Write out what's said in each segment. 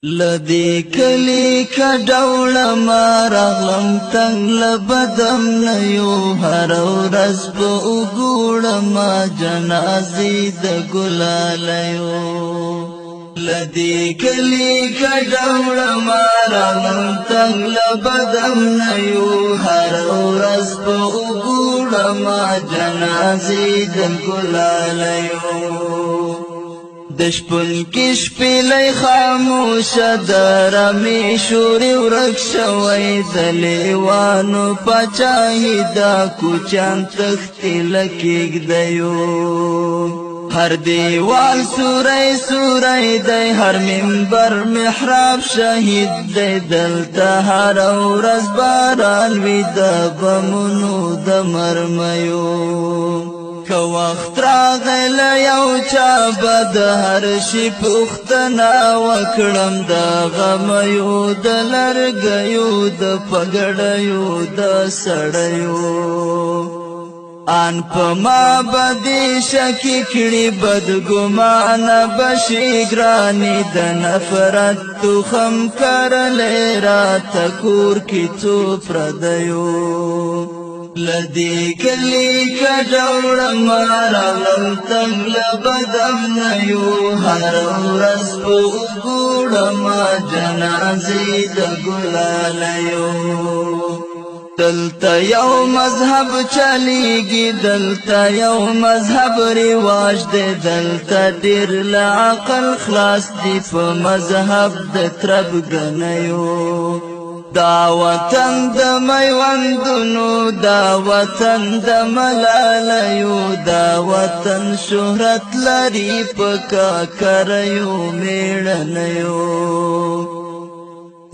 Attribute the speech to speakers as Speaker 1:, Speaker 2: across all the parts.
Speaker 1: لدی کلی کډوړه ما راغلم تنگ لبدم نیو هر ورځ په وګوړه ما جنازې د ګلالیو لدی کلی کډوړه ما راغلم تنگ لبدم نیو هر ورځ په وګوړه ما جنازې د ګلالیو دشپن کش پیلی خاموش درمی شوری ورک شوی دلیوانو پچاہی دا کوچان تختی لکیگ دیو ہر دیوال سوری سوری دی ہر منبر محراب شہید دی دلتا ہر ورځ باران وی دا بمونو دا مرمیو که وخت راغل یو چا بد هر شي پوښتنه وکړم د غمیو د لرګیو د پګړیو د سړیو ان په ما بدې شکې کړي بدګمانه بشي ګرانې د نفرت تخم کرلی راته کور کې څو پردیو لدی کلی کډوړه ما راغلم تنگ لبدم نیو هر ورځ په وګوړه ما جنازې د ګلالیو دلته یو مذهب چلیږي دلته یو مذهب رواج دی دلته ډېر له عقل خلاص دی په مذهب د تربګنیو دا وطن د میوندونو دا وطن د ملالیو دا وطن شهرت لري په کاکریو میړنیو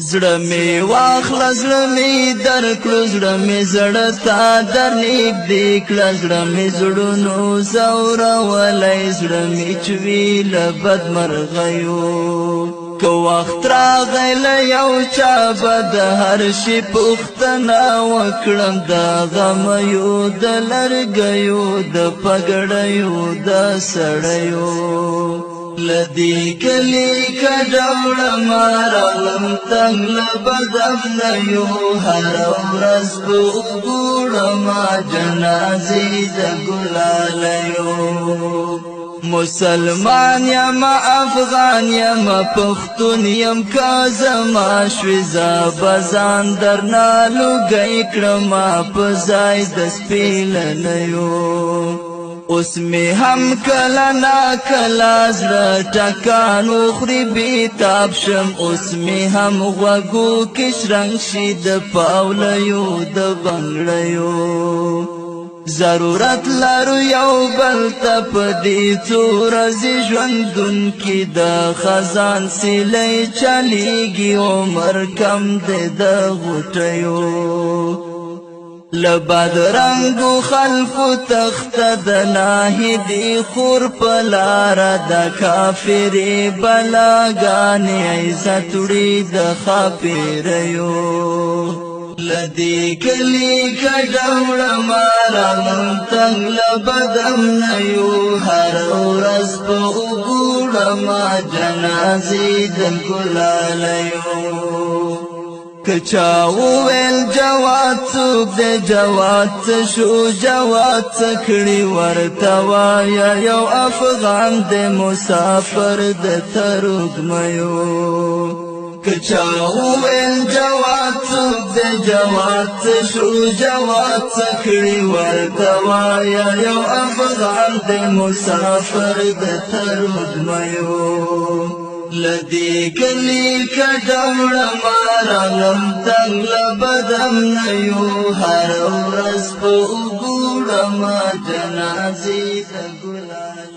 Speaker 1: زړه می واخله زړه می درکړو زړه می زړه تا درنږدې کړه زړه می زړونو ځورولی زړه می چوي له بدمرغیو که وخت راغل یو چا بد هر شي پوښتنه وکړم د غمیو د لرګیو د پګړیو د سړیو لدی کلی کډوړه ما راغلم تنگ لبدم نیو هر ورځ په وګوړه ما جنازې د ګلالیو مسلمان یم افغان یم پښتون یم که زما شوي زه به ځان درنه لوګی کړمه په ځای د سپېلنیو اوس مې هم کله ناکله زړه ټکان وخوري بېتاب شم اوس مې هم غوږو کې شرنګ شي د پاولیو د بنګړیو ضرورت لرو یو بل ته په دې څو ورځې ژوندون کې د خزان سیلی چلیږي عمر کم دی د غوټیو له بدرنګو خلکو تخته د ناهیدي خور په لاره د کافرې بلاګانې عزت وړي د ښاپېریو لدی کلی کډوړه ما راغلم تنگ لبدم نیو هر ورځ په وګوړه ما جنازې د ګلالیو که چا وویل جواد څوک دی جواد څه شو جواد څه کړي ورته وایه یو افغان دی مسافر د ترږمیو که چا وویل جواد څوک دی جواد څه شو جواد څه کړي ورته وایه یو افغان دی مسافر د ترږمیو لدی کلی کډوړه ما راغلم تنگ لبدم نیو هر ورځ په وګوړه ما جنازې د ګلالیو